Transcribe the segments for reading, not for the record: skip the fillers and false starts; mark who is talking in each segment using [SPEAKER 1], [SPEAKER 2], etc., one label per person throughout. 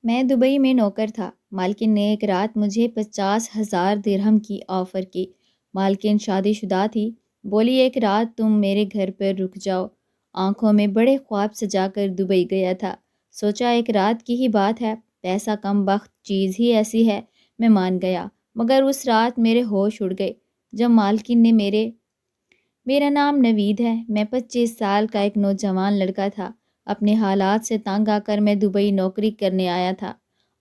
[SPEAKER 1] میں دبئی میں نوکر تھا۔ مالکن نے ایک رات مجھے 50,000 درہم کی آفر کی۔ مالکن شادی شدہ تھی۔ بولی ایک رات تم میرے گھر پر رک جاؤ۔ آنکھوں میں بڑے خواب سجا کر دبئی گیا تھا۔ سوچا ایک رات کی ہی بات ہے، پیسہ کم بخت چیز ہی ایسی ہے، میں مان گیا۔ مگر اس رات میرے ہوش اڑ گئے جب مالکن نے میرا نام نوید ہے، میں 25 سال کا ایک نوجوان لڑکا تھا۔ اپنے حالات سے تنگ آ کر میں دبئی نوکری کرنے آیا تھا۔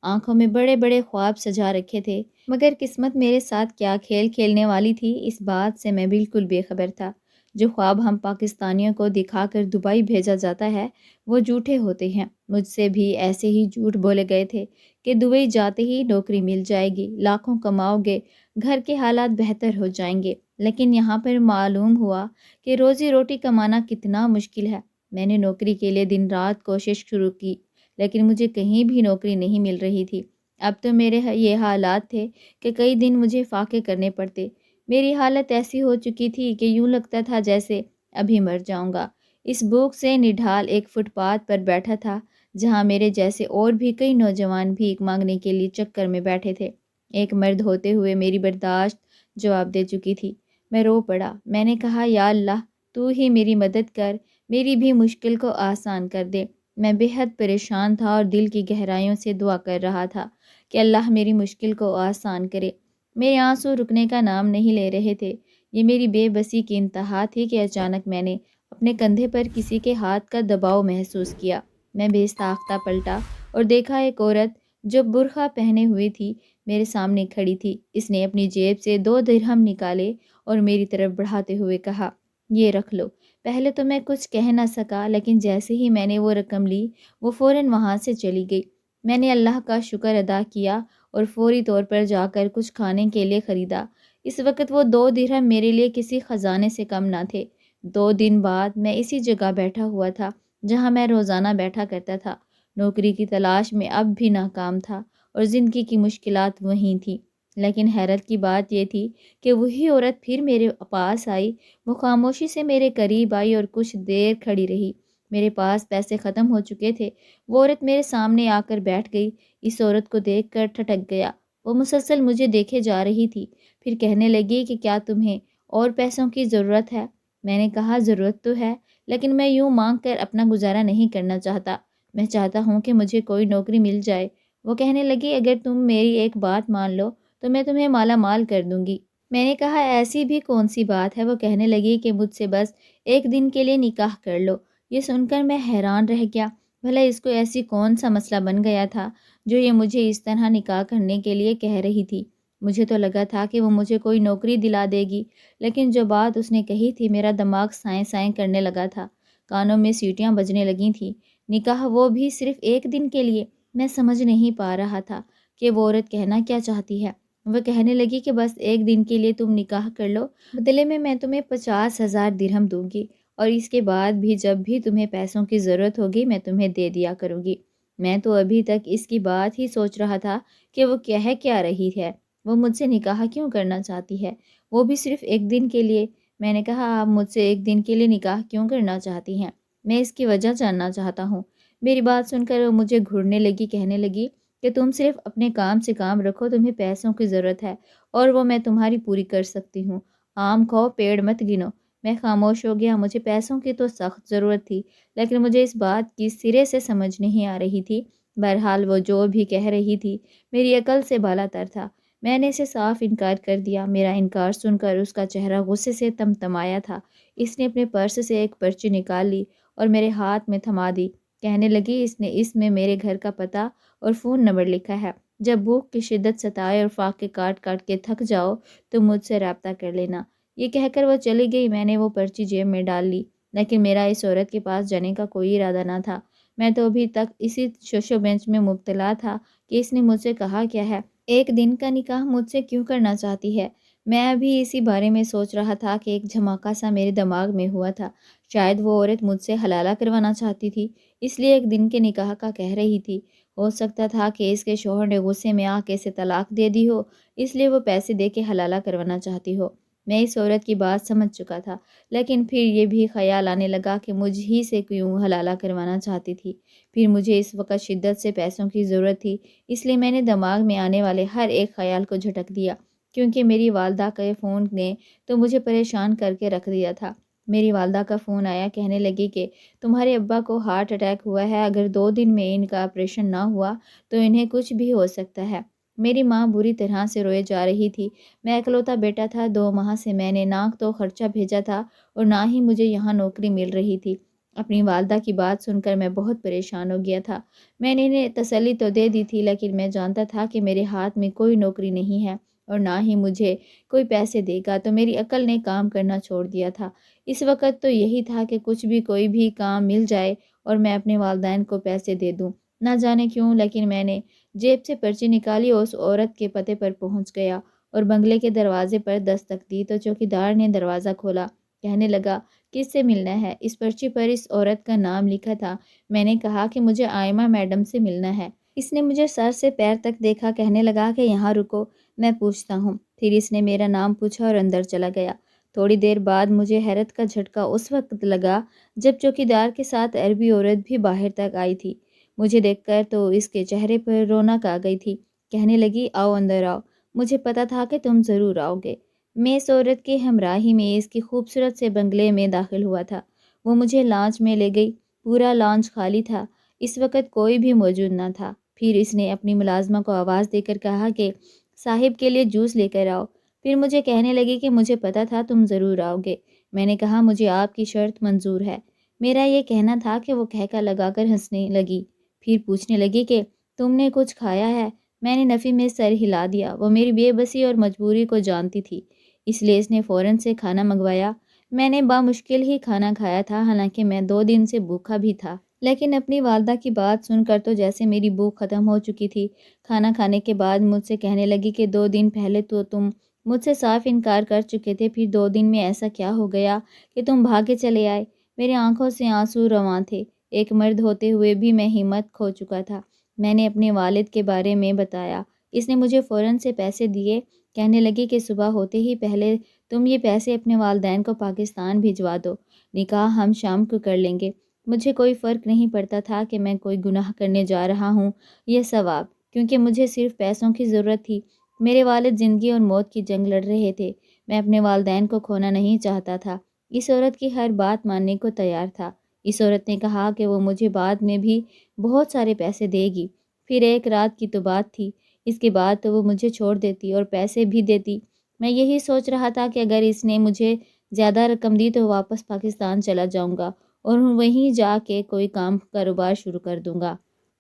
[SPEAKER 1] آنکھوں میں بڑے بڑے خواب سجا رکھے تھے، مگر قسمت میرے ساتھ کیا کھیل کھیلنے والی تھی اس بات سے میں بالکل بے خبر تھا۔ جو خواب ہم پاکستانیوں کو دکھا کر دبئی بھیجا جاتا ہے وہ جھوٹے ہوتے ہیں۔ مجھ سے بھی ایسے ہی جھوٹ بولے گئے تھے کہ دبئی جاتے ہی نوکری مل جائے گی، لاکھوں کماؤ گے، گھر کے حالات بہتر ہو جائیں گے۔ لیکن یہاں پر معلوم ہوا کہ روزی روٹی کمانا کتنا مشکل ہے۔ میں نے نوکری کے لیے دن رات کوشش شروع کی، لیکن مجھے کہیں بھی نوکری نہیں مل رہی تھی۔ اب تو میرے یہ حالات تھے کہ کئی دن مجھے فاقے کرنے پڑتے۔ میری حالت ایسی ہو چکی تھی کہ یوں لگتا تھا جیسے ابھی مر جاؤں گا۔ اس بھوک سے نڈھال ایک فٹ پاتھ پر بیٹھا تھا جہاں میرے جیسے اور بھی کئی نوجوان بھیک مانگنے کے لیے چکر میں بیٹھے تھے۔ ایک مرد ہوتے ہوئے میری برداشت جواب دے چکی تھی۔ میں رو پڑا۔ میں نے کہا یا اللہ تو ہی میری مدد کر، میری بھی مشکل کو آسان کر دے۔ میں بے حد پریشان تھا اور دل کی گہرائیوں سے دعا کر رہا تھا کہ اللہ میری مشکل کو آسان کرے۔ میرے آنسو رکنے کا نام نہیں لے رہے تھے۔ یہ میری بے بسی کی انتہا تھی کہ اچانک میں نے اپنے کندھے پر کسی کے ہاتھ کا دباؤ محسوس کیا۔ میں بے ساختہ پلٹا اور دیکھا ایک عورت جو برقع پہنے ہوئی تھی میرے سامنے کھڑی تھی۔ اس نے اپنی جیب سے 2 درہم نکالے اور میری طرف بڑھاتے ہوئے کہا یہ رکھ لو۔ پہلے تو میں کچھ کہہ نہ سکا، لیکن جیسے ہی میں نے وہ رقم لی وہ فوراً وہاں سے چلی گئی۔ میں نے اللہ کا شکر ادا کیا اور فوری طور پر جا کر کچھ کھانے کے لیے خریدا۔ اس وقت وہ 2 درہم میرے لیے کسی خزانے سے کم نہ تھے۔ 2 دن بعد میں اسی جگہ بیٹھا ہوا تھا جہاں میں روزانہ بیٹھا کرتا تھا۔ نوکری کی تلاش میں اب بھی ناکام تھا اور زندگی کی مشکلات وہیں تھیں۔ لیکن حیرت کی بات یہ تھی کہ وہی عورت پھر میرے پاس آئی۔ وہ خاموشی سے میرے قریب آئی اور کچھ دیر کھڑی رہی۔ میرے پاس پیسے ختم ہو چکے تھے۔ وہ عورت میرے سامنے آ کر بیٹھ گئی۔ اس عورت کو دیکھ کر ٹھٹک گیا۔ وہ مسلسل مجھے دیکھے جا رہی تھی، پھر کہنے لگی کہ کیا تمہیں اور پیسوں کی ضرورت ہے؟ میں نے کہا ضرورت تو ہے، لیکن میں یوں مانگ کر اپنا گزارا نہیں کرنا چاہتا۔ میں چاہتا ہوں کہ مجھے کوئی نوکری مل جائے۔ وہ کہنے لگی اگر تم میری ایک بات مان لو تو میں تمہیں مالا مال کر دوں گی۔ میں نے کہا ایسی بھی کون سی بات ہے؟ وہ کہنے لگی کہ مجھ سے بس ایک دن کے لیے نکاح کر لو۔ یہ سن کر میں حیران رہ گیا۔ بھلا اس کو ایسی کون سا مسئلہ بن گیا تھا جو یہ مجھے اس طرح نکاح کرنے کے لیے کہہ رہی تھی؟ مجھے تو لگا تھا کہ وہ مجھے کوئی نوکری دلا دے گی، لیکن جو بات اس نے کہی تھی میرا دماغ سائیں سائیں کرنے لگا تھا، کانوں میں سیٹیاں بجنے لگی تھیں۔ نکاح وہ بھی صرف ایک دن کے لیے؟ میں سمجھ نہیں پا رہا تھا کہ وہ عورت کہنا کیا چاہتی ہے۔ وہ کہنے لگی کہ بس ایک دن کے لیے تم نکاح کر لو، بدلے میں تمہیں 50,000 درہم دوں گی، اور اس کے بعد بھی جب بھی تمہیں پیسوں کی ضرورت ہوگی میں تمہیں دے دیا کروں گی۔ میں تو ابھی تک اس کی بات ہی سوچ رہا تھا کہ وہ کہہ کیا رہی ہے، وہ مجھ سے نکاح کیوں کرنا چاہتی ہے، وہ بھی صرف ایک دن کے لیے۔ میں نے کہا آپ مجھ سے ایک دن کے لیے نکاح کیوں کرنا چاہتی ہیں؟ میں اس کی وجہ جاننا چاہتا ہوں۔ میری بات سن کر وہ مجھے گھورنے لگی، کہنے لگی کہ تم صرف اپنے کام سے کام رکھو، تمہیں پیسوں کی ضرورت ہے اور وہ میں تمہاری پوری کر سکتی ہوں۔ آم کھاؤ پیڑ مت گنو۔ میں خاموش ہو گیا۔ مجھے پیسوں کی تو سخت ضرورت تھی، لیکن مجھے اس بات کی سرے سے سمجھ نہیں آ رہی تھی۔ بہرحال وہ جو بھی کہہ رہی تھی میری عقل سے بالا تر تھا۔ میں نے اسے صاف انکار کر دیا۔ میرا انکار سن کر اس کا چہرہ غصے سے تمتمایا تھا۔ اس نے اپنے پرس سے ایک پرچی نکال لی اور میرے ہاتھ میں تھما دی۔ کہنے لگی اس میں میرے گھر کا پتہ اور فون نمبر لکھا ہے۔ جب بھوک کی شدت ستائے اور فاقے کاٹ کاٹ کے تھک جاؤ تو مجھ سے رابطہ کر لینا۔ یہ کہہ کر وہ چلی گئی۔ میں نے وہ پرچی جیب میں ڈال لی، لیکن میرا اس عورت کے پاس جانے کا کوئی ارادہ نہ تھا۔ میں تو ابھی تک اسی شش و بنچ میں مبتلا تھا کہ اس نے مجھ سے کہا کیا ہے، ایک دن کا نکاح مجھ سے کیوں کرنا چاہتی ہے۔ میں ابھی اسی بارے میں سوچ رہا تھا کہ ایک دھماکہ سا میرے دماغ میں ہوا تھا۔ شاید وہ عورت مجھ سے حلالہ کروانا چاہتی تھی، اس لیے ایک دن کے نکاح کا کہہ رہی تھی۔ ہو سکتا تھا کہ اس کے شوہر نے غصے میں آ کے اسے طلاق دے دی ہو، اس لیے وہ پیسے دے کے حلالہ کروانا چاہتی ہو۔ میں اس عورت کی بات سمجھ چکا تھا، لیکن پھر یہ بھی خیال آنے لگا کہ مجھ ہی سے کیوں حلالہ کروانا چاہتی تھی۔ پھر مجھے اس وقت شدت سے پیسوں کی ضرورت تھی، اس لیے میں نے دماغ میں آنے والے ہر ایک خیال کو جھٹک دیا، کیونکہ میری والدہ کے فون نے تو مجھے پریشان کر کے رکھ دیا تھا۔ میری والدہ کا فون آیا، کہنے لگی کہ تمہارے ابا کو ہارٹ اٹیک ہوا ہے، اگر 2 دن میں ان کا آپریشن نہ ہوا تو انہیں کچھ بھی ہو سکتا ہے۔ میری ماں بری طرح سے روئے جا رہی تھی۔ میں اکلوتا بیٹا تھا، 2 ماہ سے میں نے نہ تو خرچہ بھیجا تھا اور نہ ہی مجھے یہاں نوکری مل رہی تھی۔ اپنی والدہ کی بات سن کر میں بہت پریشان ہو گیا تھا۔ میں نے انہیں تسلی تو دے دی تھی، لیکن میں جانتا تھا کہ میرے ہاتھ میں کوئی نوکری نہیں ہے اور نہ ہی مجھے کوئی پیسے دے گا، تو میری عقل نے کام کرنا چھوڑ دیا تھا۔ اس وقت تو یہی تھا کہ کچھ بھی کوئی بھی کام مل جائے اور میں اپنے والدین کو پیسے دے دوں۔ نہ جانے کیوں، لیکن میں نے جیب سے پرچی نکالی اور اس عورت کے پتے پر پہنچ گیا اور بنگلے کے دروازے پر دستک دی تو چوکیدار نے دروازہ کھولا۔ کہنے لگا، کس سے ملنا ہے؟ اس پرچی پر اس عورت کا نام لکھا تھا۔ میں نے کہا کہ مجھے آئمہ میڈم سے ملنا ہے۔ اس نے مجھے سر سے پیر تک دیکھا، کہنے لگا کہ یہاں رکو، میں پوچھتا ہوں۔ پھر اس نے میرا نام پوچھا اور اندر چلا گیا۔ تھوڑی دیر بعد مجھے حیرت کا جھٹکا اس وقت لگا جب چوکیدار کے ساتھ عربی عورت بھی باہر تک آئی تھی۔ مجھے دیکھ کر تو اس کے چہرے پر رونق آ گئی تھی۔ کہنے لگی، آؤ اندر آؤ، مجھے پتا تھا کہ تم ضرور آؤ گے۔ میں اس عورت کی ہمراہی میں اس کی خوبصورت سے بنگلے میں داخل ہوا تھا۔ وہ مجھے لانچ میں لے گئی۔ پورا لانچ خالی تھا، اس وقت کوئی بھی موجود نہ تھا۔ پھر اس نے اپنی ملازمہ کو آواز دے کر کہا کہ صاحب کے لیے جوس لے کر آؤ۔ پھر مجھے کہنے لگی کہ مجھے پتا تھا تم ضرور آؤ گے۔ میں نے کہا، مجھے آپ کی شرط منظور ہے۔ میرا یہ کہنا تھا کہ وہ کہکا لگا کر ہنسنے لگی۔ پھر پوچھنے لگی کہ تم نے کچھ کھایا ہے؟ میں نے نفی میں سر ہلا دیا۔ وہ میری بے بسی اور مجبوری کو جانتی تھی، اس لیے اس نے فوراً سے کھانا منگوایا۔ میں نے بامشکل ہی کھانا کھایا تھا، حالانکہ میں 2 دن سے بھوکا بھی تھا، لیکن اپنی والدہ کی بات سن کر تو جیسے میری بھوک ختم ہو چکی تھی۔ کھانا کھانے کے بعد مجھ سے کہنے لگی کہ 2 دن پہلے تو تم مجھ سے صاف انکار کر چکے تھے، پھر 2 دن میں ایسا کیا ہو گیا کہ تم بھاگے چلے آئے؟ میری آنکھوں سے آنسو رواں تھے۔ ایک مرد ہوتے ہوئے بھی میں ہمت کھو چکا تھا۔ میں نے اپنے والد کے بارے میں بتایا۔ اس نے مجھے فوراً سے پیسے دیے۔ کہنے لگی کہ صبح ہوتے ہی پہلے تم یہ پیسے اپنے والدین کو پاکستان بھجوا دو، نکاح ہم شام کو کر لیں گے۔ مجھے کوئی فرق نہیں پڑتا تھا کہ میں کوئی گناہ کرنے جا رہا ہوں یا ثواب، کیونکہ مجھے صرف پیسوں کی ضرورت تھی۔ میرے والد زندگی اور موت کی جنگ لڑ رہے تھے، میں اپنے والدین کو کھونا نہیں چاہتا تھا۔ اس عورت کی ہر بات ماننے کو تیار تھا۔ اس عورت نے کہا کہ وہ مجھے بعد میں بھی بہت سارے پیسے دے گی۔ پھر ایک رات کی تو بات تھی، اس کے بعد تو وہ مجھے چھوڑ دیتی اور پیسے بھی دیتی۔ میں یہی سوچ رہا تھا کہ اگر اس نے مجھے زیادہ رقم دی تو واپس پاکستان چلا جاؤں گا اور وہیں جا کے کوئی کاروبار شروع کر دوں گا۔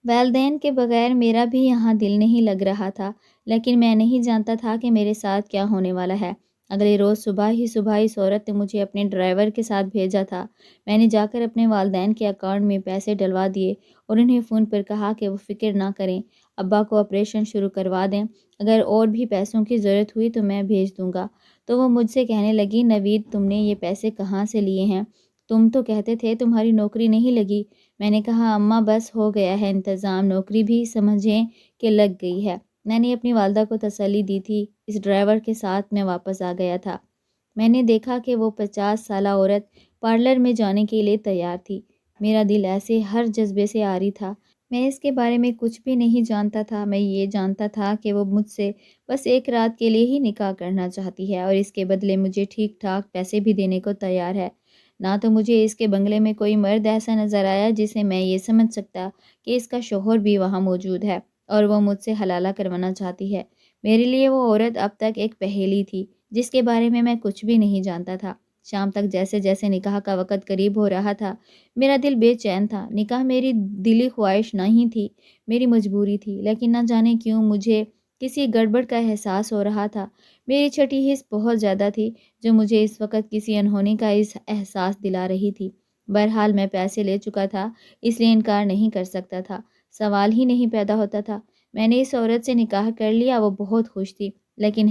[SPEAKER 1] والدین کے بغیر میرا بھی یہاں دل نہیں لگ رہا تھا، لیکن میں نہیں جانتا تھا کہ میرے ساتھ کیا ہونے والا ہے۔ اگلے روز صبح اس عورت نے مجھے اپنے ڈرائیور کے ساتھ بھیجا تھا۔ میں نے جا کر اپنے والدین کے اکاؤنٹ میں پیسے ڈلوا دیے اور انہیں فون پر کہا کہ وہ فکر نہ کریں، ابا کو آپریشن شروع کروا دیں، اگر اور بھی پیسوں کی ضرورت ہوئی تو میں بھیج دوں گا۔ تو وہ مجھ سے کہنے لگی، نوید تم نے یہ پیسے کہاں سے لیے ہیں؟ تم تو کہتے تھے تمہاری نوکری نہیں لگی۔ میں نے کہا، اماں بس ہو گیا ہے انتظام، نوکری بھی سمجھیں کہ لگ گئی ہے۔ میں نے اپنی والدہ کو تسلی دی تھی۔ اس ڈرائیور کے ساتھ میں واپس آ گیا تھا۔ میں نے دیکھا کہ وہ 50 سالہ عورت پارلر میں جانے کے لیے تیار تھی۔ میرا دل ایسے ہر جذبے سے عاری تھا۔ میں اس کے بارے میں کچھ بھی نہیں جانتا تھا۔ میں یہ جانتا تھا کہ وہ مجھ سے بس ایک رات کے لیے ہی نکاح کرنا چاہتی ہے اور اس کے بدلے مجھے ٹھیک ٹھاک پیسے بھی دینے کو تیار ہے۔ نہ تو مجھے اس کے بنگلے میں کوئی مرد ایسا نظر آیا جسے میں یہ سمجھ سکتا کہ اس کا شوہر بھی وہاں موجود ہے اور وہ مجھ سے حلالہ کروانا چاہتی ہے۔ میرے لیے وہ عورت اب تک ایک پہیلی تھی جس کے بارے میں کچھ بھی نہیں جانتا تھا۔ شام تک جیسے جیسے نکاح کا وقت قریب ہو رہا تھا، میرا دل بے چین تھا۔ نکاح میری دلی خواہش نہیں تھی، میری مجبوری تھی، لیکن نہ جانے کیوں مجھے کسی گڑبڑ کا احساس ہو رہا تھا۔ میری چھٹی حس بہت زیادہ تھی جو مجھے اس وقت کسی انہونی کا احساس دلا رہی تھی۔ بہرحال میں پیسے لے چکا تھا، اس لیے انکار نہیں کر سکتا تھا، سوال ہی نہیں پیدا ہوتا تھا۔ میں نے اس عورت سے نکاح کر لیا۔ وہ بہت خوش تھی، لیکن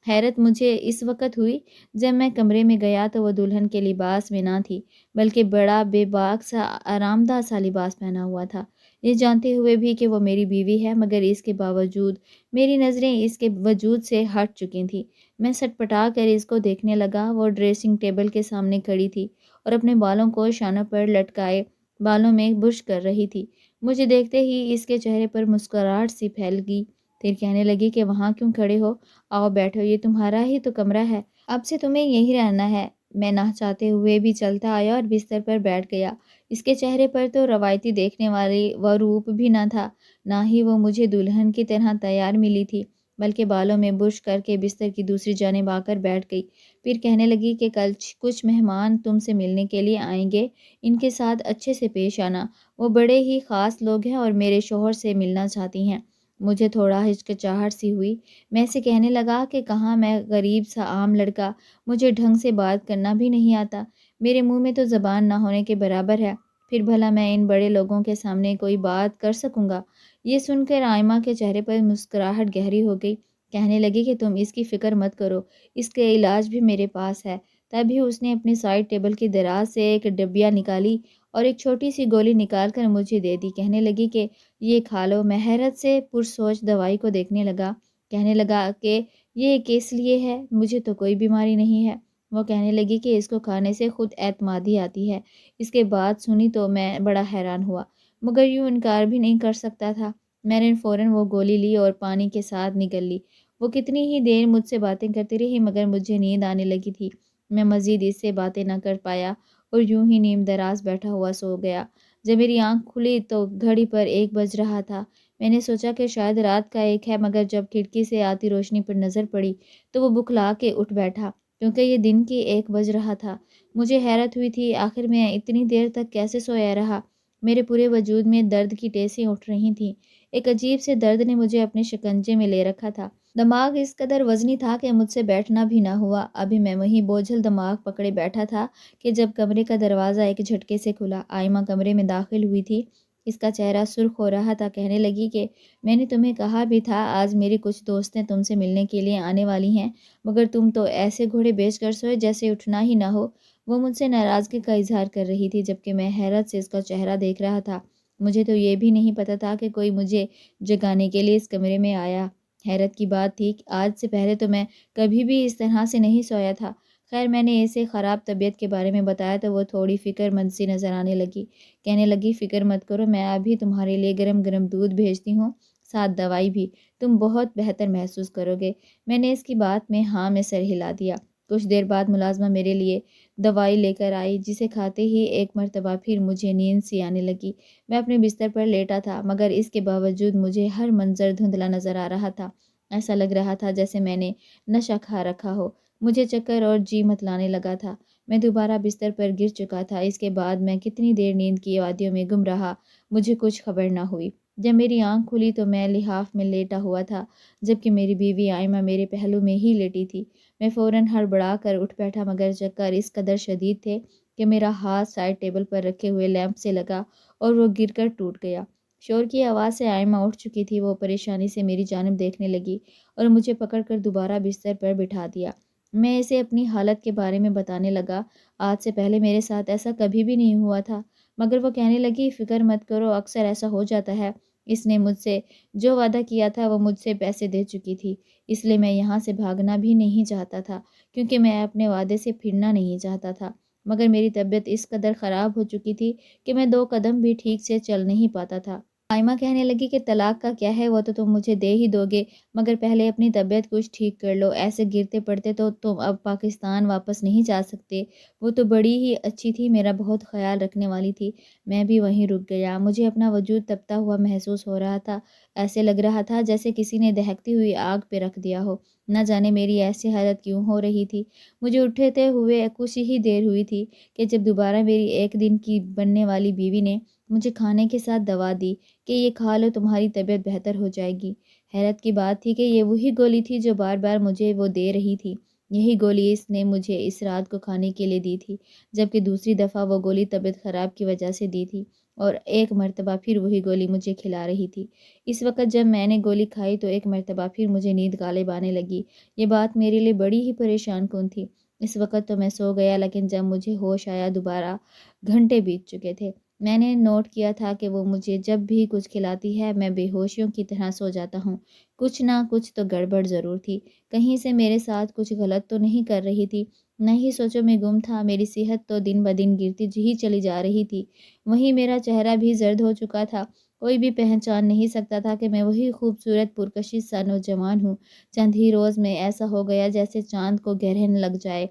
[SPEAKER 1] حیرت مجھے اس وقت ہوئی جب میں کمرے میں گیا تو وہ دلہن کے لباس میں نہ تھی، بلکہ بڑا بے باک سا آرام دہ سا لباس پہنا ہوا تھا۔ یہ جانتے ہوئے بھی کہ وہ میری بیوی ہے، مگر اس کے باوجود میری نظریں اس کے وجود سے ہٹ چکی تھیں۔ میں سٹ پٹا کر اس کو دیکھنے لگا۔ وہ ڈریسنگ ٹیبل کے سامنے کھڑی تھی اور اپنے بالوں کو شانوں پر لٹکائے بالوں میں برش کر رہی تھی۔ مجھے دیکھتے ہی اس کے چہرے پر مسکراہٹ سی پھیل گئی۔ پھر کہنے لگی کہ وہاں کیوں کھڑے ہو، آؤ بیٹھو، یہ تمہارا ہی تو کمرہ ہے، اب سے تمہیں یہی رہنا ہے۔ میں نہ چاہتے ہوئے بھی چلتا آیا اور بستر پر بیٹھ گیا۔ اس کے چہرے پر تو روایتی دیکھنے والی وہ روپ بھی نہ تھا، نہ ہی وہ مجھے دلہن کی طرح تیار ملی تھی، بلکہ بالوں میں برش کر کے بستر کی دوسری جانب آ کر بیٹھ گئی۔ پھر کہنے لگی کہ کل کچھ مہمان تم سے ملنے کے لیے آئیں گے، ان کے ساتھ اچھے سے پیش آنا، وہ بڑے ہی خاص لوگ ہیں اور میرے شوہر سے ملنا چاہتی ہیں۔ مجھے تھوڑا ہچکچاہٹ سی ہوئی۔ میں سے کہنے لگا کہ کہاں میں غریب سا عام لڑکا، مجھے ڈھنگ سے بات کرنا بھی نہیں آتا، میرے منہ میں تو زبان نہ ہونے کے برابر ہے، پھر بھلا میں ان بڑے لوگوں کے سامنے کوئی بات کر سکوں گا؟ یہ سن کر آئمہ کے چہرے پر مسکراہٹ گہری ہو گئی۔ کہنے لگی کہ تم اس کی فکر مت کرو، اس کا علاج بھی میرے پاس ہے۔ تبھی اس نے اپنی سائڈ ٹیبل کی دراز سے ایک ڈبیا نکالی اور ایک چھوٹی سی گولی نکال کر مجھے دے دی۔ کہنے لگی کہ یہ کھا لو۔ میں حیرت سے پرسوچ دوائی کو دیکھنے لگا۔ کہنے لگا کہ یہ کس لیے ہے، مجھے تو کوئی بیماری نہیں ہے۔ وہ کہنے لگی کہ اس کو کھانے سے خود اعتمادی آتی ہے۔ اس کے بعد سنی تو میں بڑا حیران ہوا، مگر یوں انکار بھی نہیں کر سکتا تھا۔ میں نے فوراً وہ گولی لی اور پانی کے ساتھ نگل لی۔ وہ کتنی ہی دیر مجھ سے باتیں کرتی رہی، مگر مجھے نیند آنے لگی تھی۔ میں مزید اس سے باتیں نہ کر پایا اور یوں ہی نیم دراز بیٹھا ہوا سو گیا۔ جب میری آنکھ کھلی تو گھڑی پر 1 بج رہا تھا۔ میں نے سوچا کہ شاید رات کا 1 ہے، مگر جب کھڑکی سے آتی روشنی پر نظر پڑی تو وہ بکھلا کے اٹھ بیٹھا، کیونکہ یہ دن کی 1 بج رہا تھا۔ مجھے حیرت ہوئی تھی، آخر میں اتنی دیر تک کیسے سویا رہا؟ میرے پورے وجود میں درد کی ٹیسیں اٹھ رہی تھیں۔ ایک عجیب سے درد نے مجھے اپنے شکنجے میں لے رکھا تھا۔ دماغ اس قدر وزنی تھا کہ مجھ سے بیٹھنا بھی نہ ہوا۔ ابھی میں وہیں بوجھل دماغ پکڑے بیٹھا تھا کہ جب کمرے کا دروازہ ایک جھٹکے سے کھلا۔ آئمہ کمرے میں داخل ہوئی تھی۔ اس کا چہرہ سرخ ہو رہا تھا۔ کہنے لگی کہ میں نے تمہیں کہا بھی تھا آج میری کچھ دوستیں تم سے ملنے کے لیے آنے والی ہیں، مگر تم تو ایسے گھوڑے بیچ کر سوئے جیسے اٹھنا ہی نہ ہو۔ وہ مجھ سے ناراضگی کا اظہار کر رہی تھی، جبکہ میں حیرت سے اس کا چہرہ دیکھ رہا تھا۔ مجھے تو یہ بھی نہیں پتہ تھا کہ کوئی مجھے جگانے کے لیے اس کمرے میں آیا۔ حیرت کی بات تھی کہ آج سے پہلے تو میں کبھی بھی اس طرح سے نہیں سویا تھا۔ خیر میں اسے خراب طبیعت کے بارے میں بتایا تو وہ تھوڑی فکر مند سی نظر آنے لگی۔ کہنے لگی فکر مت کرو، میں ابھی تمہارے لیے گرم گرم دودھ بھیجتی ہوں، ساتھ دوائی بھی، تم بہت بہتر محسوس کرو گے۔ میں نے اس کی بات میں ہاں میں سر ہلا دیا۔ کچھ دیر بعد ملازمہ میرے لیے دوائی لے کر آئی، جسے کھاتے ہی ایک مرتبہ پھر مجھے نیند سی آنے لگی۔ میں اپنے بستر پر لیٹا تھا، مگر اس کے باوجود مجھے ہر منظر دھندلا نظر آ رہا تھا۔ ایسا لگ رہا تھا جیسے میں نے نشہ کھا رکھا ہو۔ مجھے چکر اور جی متلانے لگا تھا۔ میں دوبارہ بستر پر گر چکا تھا۔ اس کے بعد میں کتنی دیر نیند کی وادیوں میں گم رہا، مجھے کچھ خبر نہ ہوئی۔ جب میری آنکھ کھلی تو میں لحاف میں لیٹا ہوا تھا، جبکہ میری بیوی آئمہ میرے پہلو میں ہی لیٹی تھی۔ میں فوراً ہڑبڑا کر اٹھ بیٹھا، مگر چکر اس قدر شدید تھے کہ میرا ہاتھ سائڈ ٹیبل پر رکھے ہوئے لیمپ سے لگا اور وہ گر کر ٹوٹ گیا۔ شور کی آواز سے آئمہ اٹھ چکی تھی۔ وہ پریشانی سے میری جانب دیکھنے لگی اور مجھے پکڑ کر دوبارہ بستر پر بٹھا دیا۔ میں اسے اپنی حالت کے بارے میں بتانے لگا۔ آج سے پہلے میرے ساتھ ایسا کبھی بھی نہیں ہوا تھا، مگر وہ کہنے لگی فکر مت کرو، اکثر ایسا ہو جاتا ہے۔ اس نے مجھ سے جو وعدہ کیا تھا وہ مجھ سے پیسے دے چکی تھی، اس لیے میں یہاں سے بھاگنا بھی نہیں چاہتا تھا، کیونکہ میں اپنے وعدے سے پھرنا نہیں چاہتا تھا، مگر میری طبیعت اس قدر خراب ہو چکی تھی کہ میں 2 قدم بھی ٹھیک سے چل نہیں پاتا تھا۔ آئمہ کہنے لگی کہ طلاق کا کیا ہے، وہ تو تم مجھے دے ہی دو گے، مگر پہلے اپنی طبیعت کچھ ٹھیک کر لو، ایسے گرتے پڑتے تو تم اب پاکستان واپس نہیں جا سکتے۔ وہ تو بڑی ہی اچھی تھی، میرا بہت خیال رکھنے والی تھی۔ میں بھی وہیں رک گیا۔ مجھے اپنا وجود تپتا ہوا محسوس ہو رہا تھا۔ ایسے لگ رہا تھا جیسے کسی نے دہکتی ہوئی آگ پہ رکھ دیا ہو۔ نہ جانے میری ایسی حالت کیوں ہو رہی تھی۔ مجھے اٹھتے ہوئے کچھ ہی دیر ہوئی تھی کہ جب دوبارہ میری 1 دن کی بننے والی بیوی نے مجھے کھانے کے ساتھ دوا دی کہ یہ کھا لو، تمہاری طبیعت بہتر ہو جائے گی۔ حیرت کی بات تھی کہ یہ وہی گولی تھی جو بار بار مجھے وہ دے رہی تھی۔ یہی گولی اس نے مجھے اس رات کو کھانے کے لیے دی تھی، جبکہ دوسری دفعہ وہ گولی طبیعت خراب کی وجہ سے دی تھی، اور ایک مرتبہ پھر وہی گولی مجھے کھلا رہی تھی۔ اس وقت جب میں نے گولی کھائی تو ایک مرتبہ پھر مجھے نیند غالب آنے لگی۔ یہ بات میرے لیے بڑی ہی پریشان کن تھی۔ اس وقت تو میں سو گیا، لیکن جب مجھے ہوش آیا دوبارہ گھنٹے بیت چکے تھے۔ میں نے نوٹ کیا تھا کہ وہ مجھے جب بھی کچھ کھلاتی ہے میں بے ہوشیوں کی طرح سو جاتا ہوں۔ کچھ نہ کچھ تو گڑبڑ ضرور تھی، کہیں سے میرے ساتھ کچھ غلط تو نہیں کر رہی تھی۔ نہ ہی سوچوں میں گم تھا، میری صحت تو دن بدن گرتی ہی چلی جا رہی تھی۔ وہیں میرا چہرہ بھی زرد ہو چکا تھا، کوئی بھی پہچان نہیں سکتا تھا کہ میں وہی خوبصورت پرکشش سا نوجوان ہوں۔ چند ہی روز میں ایسا ہو گیا جیسے چاند کو گرہن لگ جائے۔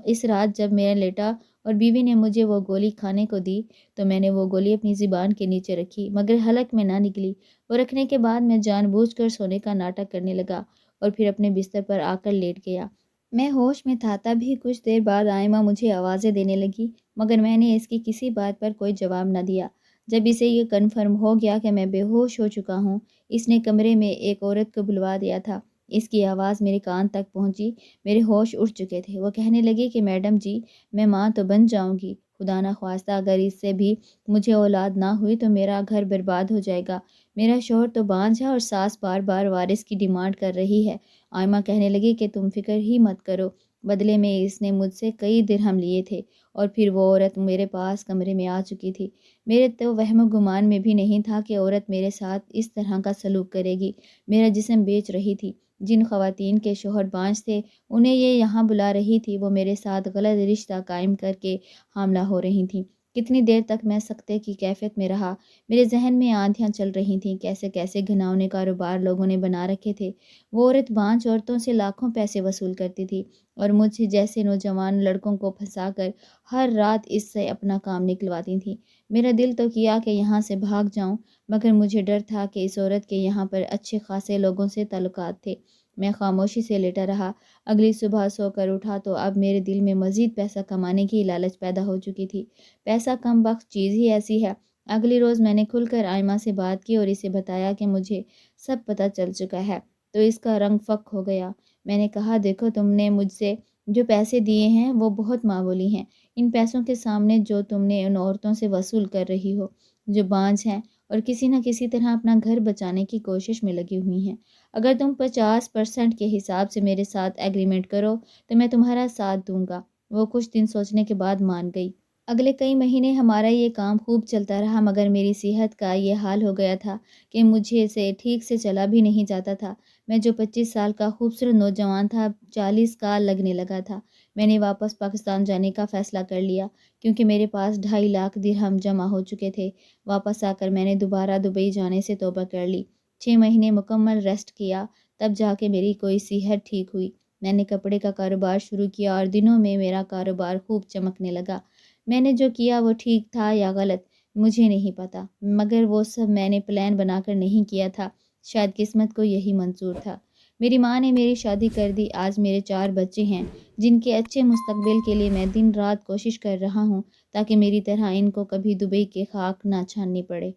[SPEAKER 1] اس رات جب میرا لیٹا اور بیوی نے مجھے وہ گولی کھانے کو دی تو میں نے وہ گولی اپنی زبان کے نیچے رکھی، مگر حلق میں نہ نکلی۔ وہ رکھنے کے بعد میں جان بوجھ کر سونے کا ناٹک کرنے لگا اور پھر اپنے بستر پر آ کر لیٹ گیا۔ میں ہوش میں تھا تب ہی کچھ دیر بعد آئمہ مجھے آوازیں دینے لگی، مگر میں نے اس کی کسی بات پر کوئی جواب نہ دیا۔ جب اسے یہ کنفرم ہو گیا کہ میں بے ہوش ہو چکا ہوں، اس نے کمرے میں ایک عورت کو بلوا دیا تھا۔ اس کی آواز میرے کان تک پہنچی، میرے ہوش اڑ چکے تھے۔ وہ کہنے لگی کہ میڈم جی، میں ماں تو بن جاؤں گی، خدا نخواستہ اگر اس سے بھی مجھے اولاد نہ ہوئی تو میرا گھر برباد ہو جائے گا۔ میرا شوہر تو بانجھ ہے اور ساس بار بار وارث کی ڈیمانڈ کر رہی ہے۔ آئمہ کہنے لگی کہ تم فکر ہی مت کرو، بدلے میں اس نے مجھ سے کئی درہم لیے تھے اور پھر وہ عورت میرے پاس کمرے میں آ چکی تھی۔ میرے تو وہم و گمان میں بھی نہیں تھا کہ عورت میرے ساتھ اس طرح کا سلوک کرے گی، میرا جسم بیچ رہی تھی۔ جن خواتین کے شوہر بانجھ تھے انہیں یہ یہاں بلا رہی تھی، وہ میرے ساتھ غلط رشتہ قائم کر کے حاملہ ہو رہی تھیں۔ کتنی دیر تک میں سکتے کی کیفیت میں رہا، میرے ذہن میں آندھیاں چل رہی تھیں، کیسے کیسے گھناؤنے کاروبار لوگوں نے بنا رکھے تھے۔ وہ عورت بانجھ عورتوں سے لاکھوں پیسے وصول کرتی تھی اور مجھ جیسے نوجوان لڑکوں کو پھنسا کر ہر رات اس سے اپنا کام نکلواتی تھیں۔ میرا دل تو کیا کہ یہاں سے بھاگ جاؤں، مگر مجھے ڈر تھا کہ اس عورت کے یہاں پر اچھے خاصے لوگوں سے تعلقات تھے۔ میں خاموشی سے لیٹا رہا۔ اگلی صبح سو کر اٹھا تو اب میرے دل میں مزید پیسہ کمانے کی لالچ پیدا ہو چکی تھی۔ پیسہ کم بخت چیز ہی ایسی ہے۔ اگلی روز میں نے کھل کر آئمہ سے بات کی اور اسے بتایا کہ مجھے سب پتہ چل چکا ہے، تو اس کا رنگ فک ہو گیا۔ میں نے کہا، دیکھو تم نے مجھ سے جو پیسے دیے ہیں وہ بہت معمولی ہیں، ان پیسوں کے سامنے جو تم نے ان عورتوں سے وصول کر رہی ہو، جو بانجھ ہیں اور کسی نہ کسی طرح اپنا گھر بچانے کی کوشش میں لگی ہوئی ہیں۔ اگر تم 50% کے حساب سے میرے ساتھ ایگریمنٹ کرو تو میں تمہارا ساتھ دوں گا۔ وہ کچھ دن سوچنے کے بعد مان گئی۔ اگلے کئی مہینے ہمارا یہ کام خوب چلتا رہا، مگر میری صحت کا یہ حال ہو گیا تھا کہ مجھے سے ٹھیک سے چلا بھی نہیں جاتا تھا۔ میں جو 25 سال کا خوبصورت نوجوان تھا، 40 کا لگنے لگا تھا۔ میں نے واپس پاکستان جانے کا فیصلہ کر لیا کیونکہ میرے پاس 2.5 لاکھ درہم جمع ہو چکے تھے۔ واپس آ کر میں نے دوبارہ دبئی جانے سے توبہ کر لی۔ 6 مہینے مکمل ریسٹ کیا، تب جا کے میری کوئی صحت ٹھیک ہوئی۔ میں نے کپڑے کا کاروبار شروع کیا اور دنوں میں میرا کاروبار خوب چمکنے لگا۔ میں نے جو کیا وہ ٹھیک تھا یا غلط مجھے نہیں پتا، مگر وہ سب میں نے پلان بنا کر نہیں کیا تھا، شاید قسمت کو یہی منظور تھا۔ میری ماں نے میری شادی کر دی۔ آج میرے 4 بچے ہیں جن کے اچھے مستقبل کے لیے میں دن رات کوشش کر رہا ہوں تاکہ میری طرح ان کو کبھی دبئی کے خاک نہ چھاننی پڑے۔